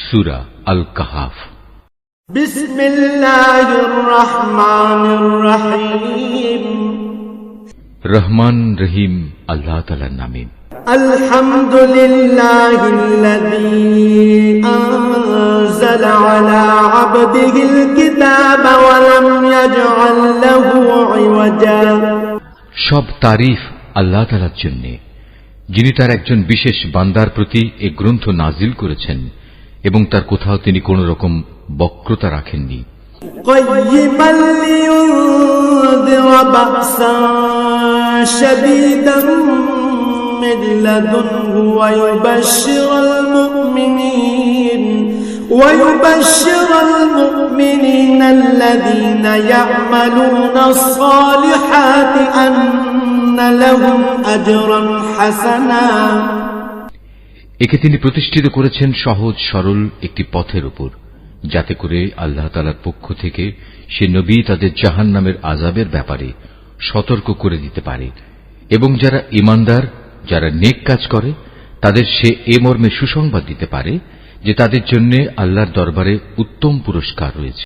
সূরা আল কাহাফ। বিসমিল্লাহির রহমানির রহিম। রহমান রহিম আল্লাহ তাআলার নামে। আলহামদুলিল্লাহিল্লাযী আনজালা আলা আবদিহিল কিতাবা ওয়া লাম ইয়াজআল লাহু ইওয়াজা। সব তারিফ আল্লাহ তাআলার জন্য, যিনি তার একজন বিশেষ বান্দার প্রতি এই গ্রন্থ নাজিল করেছেন এবং তার কোথাও তিনি কোন রকম বক্রতা রাখেননি। কাইয়িমান লিয়ুনযিরা বা'সান শাদীদান মিন লাদুনহু ওয়া ইউবাশশিরাল মুমিনিনা আল্লাযীনা ইয়া'মালুনাস সালিহাতি আন্না লাহুম আজরান হাসানা। একে তিনি প্রতিষ্ঠিত করেছেন সহজ সরল একটি পথের উপর, যাতে করে আল্লাহ তাআলার পক্ষ থেকে সে নবী তাদের জাহান্নামের আযাবের ব্যাপারে সতর্ক করে দিতে পারে, এবং যারা ঈমানদার, যারা নেক কাজ করে, তাদের সে এ মর্মে সুসংবাদ দিতে পারে যে তাদের জন্য আল্লাহর দরবারে উত্তম পুরস্কার রয়েছে।